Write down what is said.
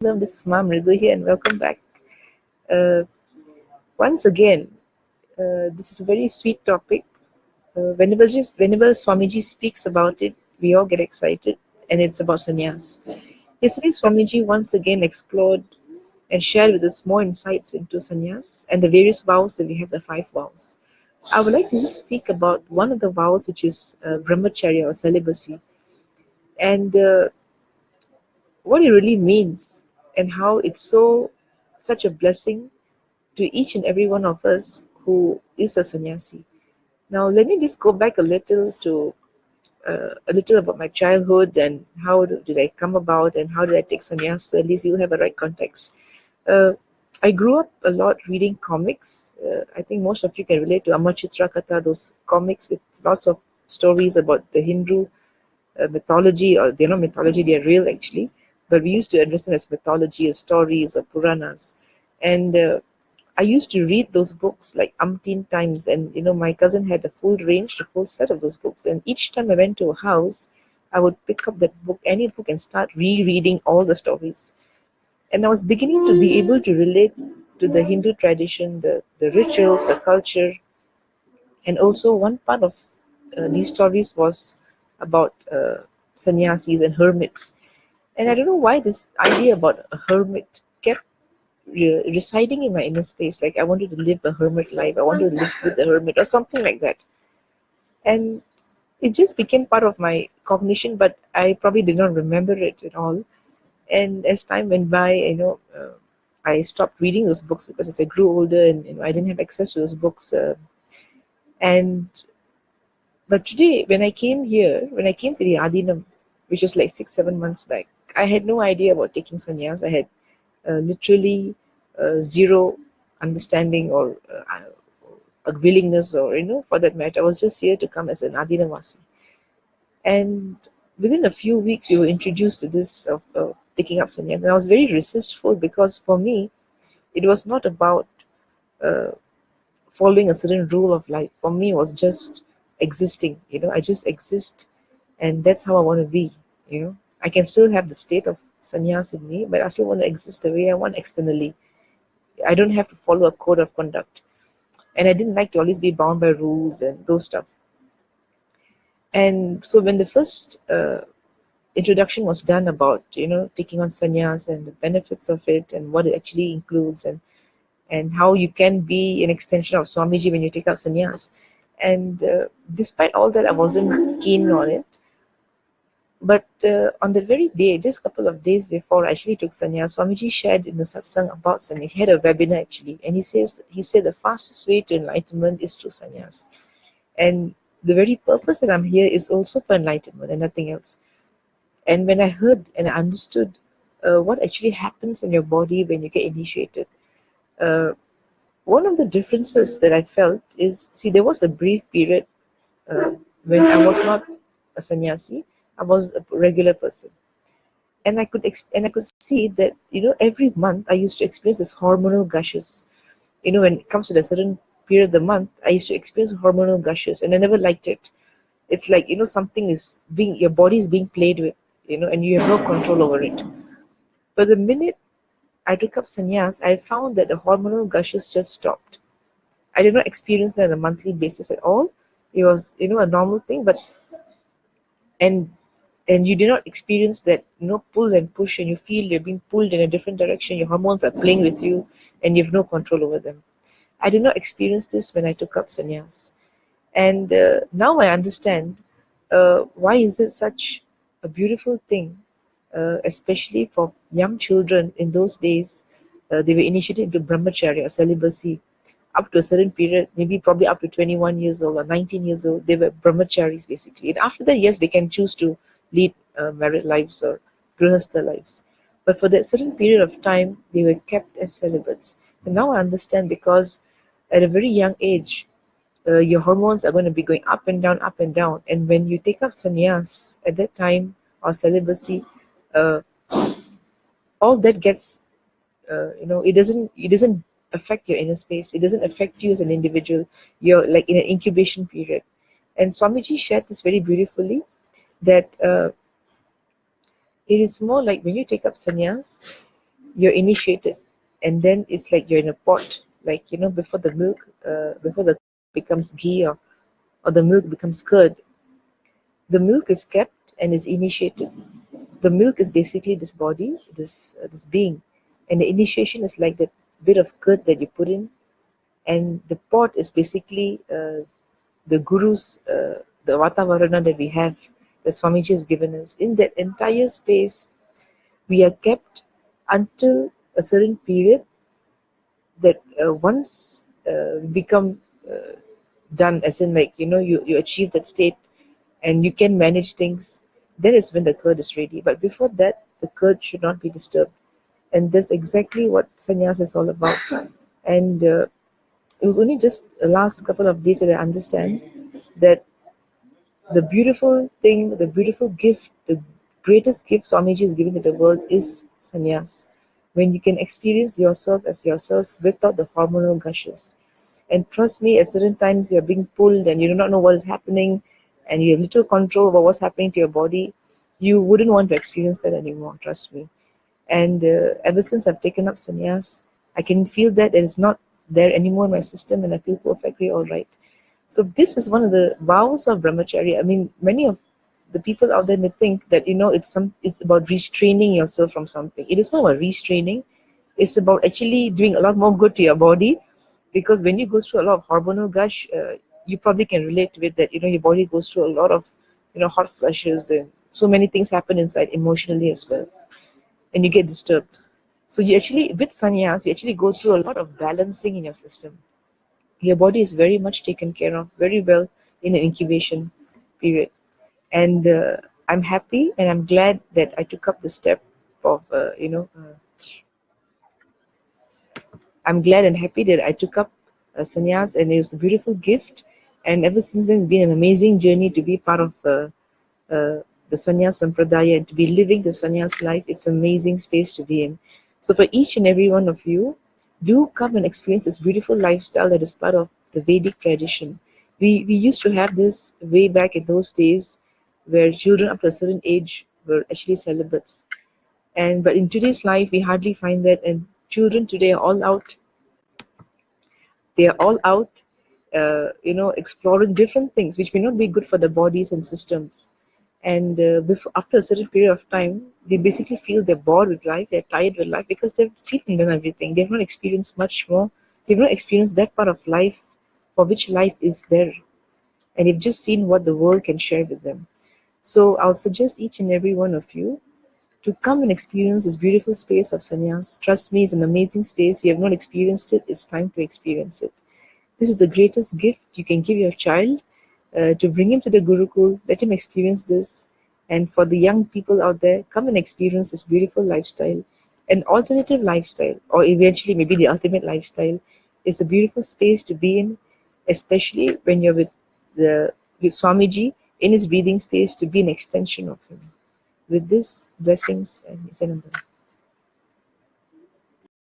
Hello, this is Ma'am Rigu here, and welcome back. Uh, Once again, this is a very sweet topic. Whenever Swamiji speaks about it, we all get excited, and it's about sannyas. Yesterday, Swamiji once again explored and shared with us more insights into sannyas and the various vows that we have, the five vows. I would like to just speak about one of the vows, which is Brahmacharya or celibacy, and what it really means, and how it's such a blessing to each and every one of us who is a sannyasi. Now, let me just go back a little about my childhood and how did I come about and how did I take sannyas. So at least you'll have a right context. Uh, I grew up a lot reading comics. I think most of you can relate to Amar Chitra Katha, those comics with lots of stories about the Hindu mythology, or they're not mythology, they're real actually. But we used to address them as mythology, or stories, or Puranas. And I used to read those books like umpteen times, and my cousin had a full range, a full set of those books. And each time I went to a house, I would pick up that book, any book, and start rereading all the stories. And I was beginning to be able to relate to the Hindu tradition, the rituals, the culture, and also one part of these stories was about sannyasis and hermits. And I don't know why this idea about a hermit kept residing in my inner space. Like I wanted to live a hermit life. I wanted to live with a hermit or something like that. And it just became part of my cognition, but I probably did not remember it at all. And as time went by, I stopped reading those books because as I grew older, and I didn't have access to those books. And But today, when I came to the Adinam, which was like 6, 7 months back, I had no idea about taking sannyas. I had literally zero understanding or a willingness, or for that matter. I was just here to come as an Adinavasi. And within a few weeks, we were introduced to this of taking up sannyas. And I was very resistful because for me, it was not about uh, following a certain rule of life. For me, it was just existing. I just exist, and that's how I want to be. I can still have the state of sannyas in me, but I still want to exist the way I want externally. I don't have to follow a code of conduct, and I didn't like to always be bound by rules and those stuff. And so when the first introduction was done about taking on sannyas and the benefits of it and what it actually includes, and how you can be an extension of Swamiji when you take up sannyas. And despite all that, I wasn't keen on it. But on the very day, just a couple of days before I actually took sannyas, Swamiji shared in the satsang about sannyas. He had a webinar actually, and he said the fastest way to enlightenment is through sannyas. And the very purpose that I'm here is also for enlightenment and nothing else. And when I heard and I understood what actually happens in your body when you get initiated, uh, one of the differences that I felt is, see, there was a brief period uh, when I was not a sannyasi, I was a regular person, and I could see that every month I used to experience this hormonal gushes. When it comes to a certain period of the month, I used to experience hormonal gushes, and I never liked it. It's like something is being your body is being played with, and you have no control over it. But the minute I took up sannyas, I found that the hormonal gushes just stopped. I did not experience that on a monthly basis at all. It was, a normal thing, but and and you did not experience that, pull and push, and you feel you're being pulled in a different direction. Your hormones are playing with you, and you have no control over them. I did not experience this when I took up sannyas, and now I understand why is it such a beautiful thing, especially for young children in those days. They were initiated into brahmacharya or celibacy up to a certain period, maybe probably up to 21 years old or 19 years old. They were brahmacharis basically. And after that, yes, they can choose to lead married lives or grihastha lives. But for that certain period of time, they were kept as celibates. And now I understand, because at a very young age, your hormones are going to be going up and down, up and down. And when you take up sannyas at that time or celibacy, uh, all that gets it doesn't affect your inner space. It doesn't affect you as an individual. You're like in an incubation period. And Swamiji shared this very beautifully, that it is more like when you take up sannyas, you're initiated, and then it's like you're in a pot, like before the milk, before the becomes ghee, or the milk becomes curd. The milk is kept and is initiated. The milk is basically this body, this being, and the initiation is like that bit of curd that you put in, and the pot is basically the guru's, the Vatavarana that we have, that Swamiji has given us. In that entire space, we are kept until a certain period that once become done, as in like you achieve that state and you can manage things, then is when the curd is ready. But before that, the curd should not be disturbed, and that's exactly what sannyas is all about. And it was only just the last couple of days that I understand that the beautiful thing, the beautiful gift, the greatest gift Swamiji is giving to the world is sannyas. When you can experience yourself as yourself without the hormonal gushes. And trust me, at certain times you're being pulled and you do not know what is happening, and you have little control over what's happening to your body, you wouldn't want to experience that anymore, trust me. And ever since I've taken up sannyas, I can feel that it is not there anymore in my system, and I feel perfectly all right. So this is one of the vows of Brahmacharya. I mean, many of the people out there may think that it's about restraining yourself from something. It is not about restraining. It's about actually doing a lot more good to your body, because when you go through a lot of hormonal gush, you probably can relate to it, that your body goes through a lot of hot flushes, and so many things happen inside emotionally as well, and you get disturbed. So you actually, with sannyas, you actually go through a lot of balancing in your system. Your body is very much taken care of very well in an incubation period. And I'm happy and I'm glad that I took up the step of I'm glad and happy that I took up sannyas, and it was a beautiful gift. And ever since then, it's been an amazing journey to be part of the Sannyas Sampradaya and to be living the sannyas life. It's an amazing space to be in. So for each and every one of you, do come and experience this beautiful lifestyle that is part of the Vedic tradition. We used to have this way back in those days, where children up to a certain age were actually celibates. And but in today's life, we hardly find that, and children today are all out. They are all out, exploring different things which may not be good for the bodies and systems. And after a certain period of time, they basically feel they're bored with life, they're tired with life, because they've seen and done everything. They've not experienced much more. They've not experienced that part of life for which life is there. And they've just seen what the world can share with them. So I'll suggest each and every one of you to come and experience this beautiful space of sannyas. Trust me, it's an amazing space. You have not experienced it, it's time to experience it. This is the greatest gift you can give your child, to bring him to the Gurukul, let him experience this. And for the young people out there, come and experience this beautiful lifestyle. An alternative lifestyle, or eventually maybe the ultimate lifestyle, is a beautiful space to be in, especially when you're with Swamiji in his breathing space, to be an extension of him. With this, blessings and Nityananda.